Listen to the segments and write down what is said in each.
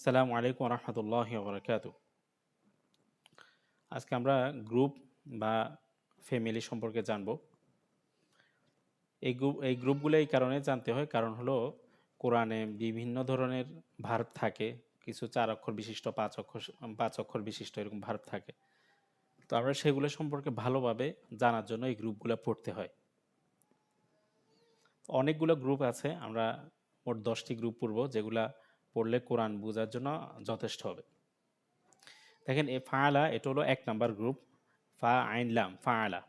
আসসালামু আলাইকুম রহমতুল্লাহ বরকাত। আজকে আমরা গ্রুপ বা ফ্যামিলি সম্পর্কে জানব। এই গ্রুপগুলো এই কারণে জানতে হয়, কারণ হলো কোরআনে বিভিন্ন ধরনের ভার্ব থাকে। কিছু 4 অক্ষর বিশিষ্ট, 5 অক্ষর বিশিষ্ট এরকম ভার্ব থাকে। তো আমরা সেগুলো সম্পর্কে ভালোভাবে জানার জন্য এই গ্রুপগুলো পড়তে হয়। অনেকগুলো গ্রুপ আছে, আমরা মোট 10টি গ্রুপ পড়ব, যেগুলা পড়লে কোরআন বোঝার জন্য যথেষ্ট হবে। দেখেন, ফাআলা এটা হলো 1 নাম্বার গ্রুপ। ফা আইন লাম ফাআলা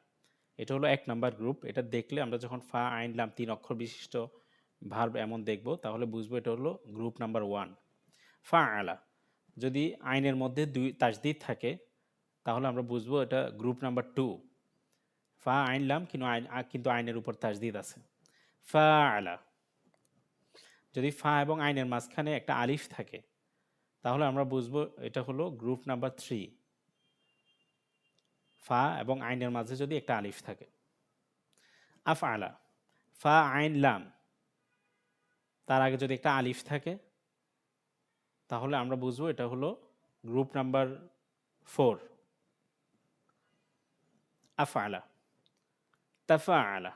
এটা হলো 1 নাম্বার গ্রুপ। এটা দেখলে আমরা যখন ফা আইন লাম 3 অক্ষর বিশিষ্ট ভার্ব এমন দেখব, তাহলে বুঝবো এটা হলো গ্রুপ নাম্বার 1 ফাআলা। যদি আইনের মধ্যে 2 তাসদিদ থাকে, তাহলে আমরা বুঝবো এটা গ্রুপ নাম্বার 2 ফা আইন লাম, কিন্তু আইনের উপর তাসদিদ আছে ফাআলা। যদি ফা এবং আইনের মাঝখানে একটা আলিফ থাকে, তাহলে আমরা বুঝবো এটা হলো গ্রুপ নাম্বার 3 ফা এবং আইনের মাঝে যদি একটা আলিফ থাকে। আফআলা, ফা আইন লাম, তার আগে যদি একটা আলিফ থাকে, তাহলে আমরা বুঝবো এটা হলো গ্রুপ নাম্বার 4 আফআলা। তাফআলা,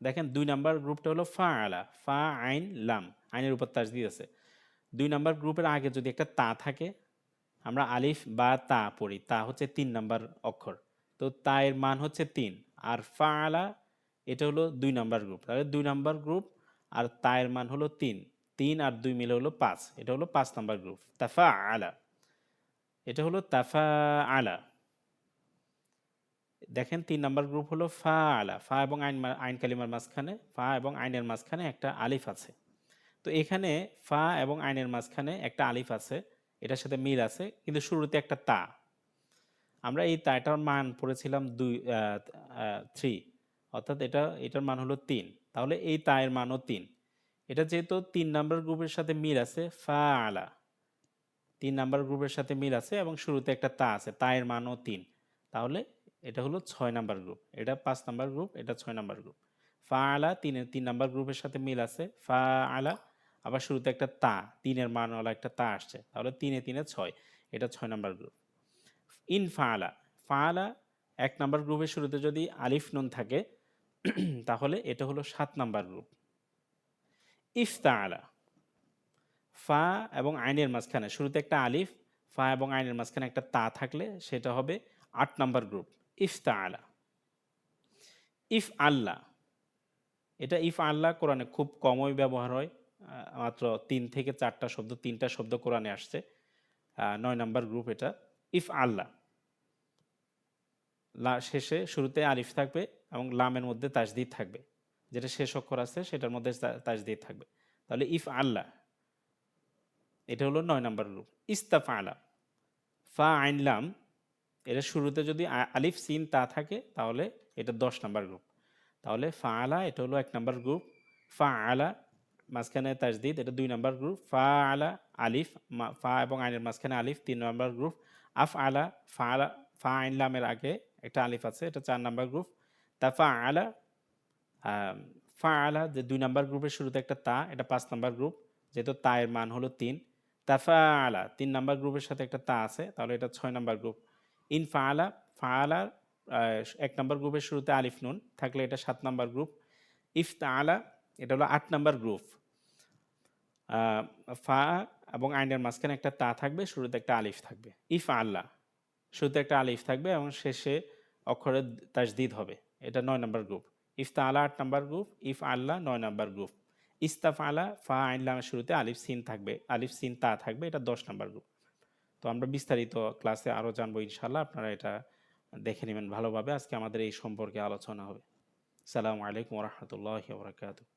দেখেন 2 নাম্বার গ্রুপটা হলো ফাআলা, ফা আইন লাম, আইনের উপর তাসদিদ আছে। 2 নাম্বার গ্রুপের আগে যদি একটা তা থাকে, আমরা আলিফ বা তা পড়ি, তা হচ্ছে 3 নাম্বার অক্ষর, তো তা এর মান হচ্ছে 3। আর ফাআলা এটা হলো 2 নাম্বার গ্রুপ, তাহলে 2 নাম্বার গ্রুপ আর তা এর মান হলো 3, 3 আর 2 মিলে হলো 5, এটা হলো 5 নাম্বার গ্রুপ তাফাআলা। এটা হলো তাফাআলা। দেখেন 3 নাম্বার গ্রুপ হলো ফাআলা, ফা এবং আইন কালিমার মাঝখানে, ফা এবং আইনের মাঝখানে একটা আলিফ আছে। তো এখানে ফা এবং আইনের মাঝখানে একটা আলিফ আছে, এটার সাথে মিল আছে, কিন্তু শুরুতে একটা তা। আমরা এই তাটার মান পড়েছিলাম 3, অর্থাৎ এটার মান হলো 3, তাহলে এই তায়ের মানও 3। এটা যেহেতু 3 নাম্বার গ্রুপের সাথে মিল আছে, ফাআলা 3 নাম্বার গ্রুপের সাথে মিল আছে এবং শুরুতে একটা তা আছে, তায়ের মানও 3, তাহলে এটা হলো 6 নাম্বার গ্রুপ। এটা 5 নাম্বার গ্রুপ, এটা 6 নাম্বার গ্রুপ। ফাআলা 3 নাম্বার গ্রুপের সাথে মিল আছে, ফাআলা আবার শুরুতে একটা তা, 3-এর মানওয়ালা একটা তা আসছে, তাহলে 3 6, এটা 6 নাম্বার গ্রুপ। ইন ফাআলা, ফাআলা 1 নাম্বার গ্রুপের শুরুতে যদি আলিফ নুন থাকে, তাহলে এটা হলো 7 নাম্বার গ্রুপ। ইফতাআলা, ফা এবং আইনের মাঝখানে শুরুতে একটা আলিফ, ফা এবং আইনের মাঝখানে একটা তা থাকলে সেটা হবে 8 নাম্বার গ্রুপ ইফতাআলা। ইফ আল্লাহ, এটা ইফ আল্লাহ কোরআনে খুব কমই ব্যবহার হয়, মাত্র 3 থেকে 4টা শব্দ, 3টা শব্দ কোরআনে আসছে, 9 নাম্বার গ্রুপ এটা। ইফ আল্লাহ, শেষে শুরুতে আলিফ থাকবে এবং লামের মধ্যে তাসদিদ থাকবে, যেটা শেষ অক্ষর আছে সেটার মধ্যে তাসদিদ থাকবে, তাহলে ইফ আল্লাহ এটা হলো 9 নাম্বার গ্রুপ। ইস্তাফা আলা, ফা আইন লাম, এর শুরুতে যদি আলিফ সিন তা থাকে, তাহলে এটা 10 নাম্বার গ্রুপ। তাহলে ফা আলা এটা হলো 1 নাম্বার গ্রুপ, ফা আলা মাঝখানে তাসদিদ এটা 2 নাম্বার গ্রুপ, ফা আলা আলিফ, ফা এবং আইনের মাঝখানে আলিফ 3 নাম্বার গ্রুপ, আফ আলা, ফা আইন লামের আগে একটা আলিফ আছে, এটা 4 নাম্বার গ্রুপ। তাফা আলা, ফা আলা যে 2 নাম্বার গ্রুপের শুরুতে একটা তা, এটা 5 নাম্বার গ্রুপ, যেহেতু তা এর মান হলো 3। তাফা আলা 3 নাম্বার গ্রুপের সাথে একটা তা আছে, তাহলে এটা 6 নাম্বার গ্রুপ। ইন ফাআলা, ফাআলার 1 নাম্বার গ্রুপের শুরুতে আলিফ নুন থাকলে এটা 7 নাম্বার গ্রুপ। ইফতাআলা এটা হলো 8 নাম্বার গ্রুপ। ফা এবং আইনের মাঝখানে একটা তা থাকবে, শুরুতে একটা আলিফ থাকবে। ইফআল্লাহ শুরুতে একটা আলিফ থাকবে এবং শেষে অক্ষরের তাসদিদ হবে, এটা 9 নাম্বার গ্রুপ। ইফতাআলা 8 নাম্বার গ্রুপ, ইফআল্লাহ 9 নাম্বার গ্রুপ। ইস্তাফআলা, ফা আইন লামের শুরুতে আলিফ সিন থাকবে, আলিফ সিন তা থাকবে, এটা 10 নাম্বার গ্রুপ। তো আমরা বিস্তারিত ক্লাসে আরও জানবো ইনশাআল্লাহ, আপনারা এটা দেখে নেবেন ভালোভাবে। আজকে আমাদের এই সম্পর্কে আলোচনা হবে। আসসালামু আলাইকুম ওয়া রাহমাতুল্লাহি ওয়া বারাকাতুহু।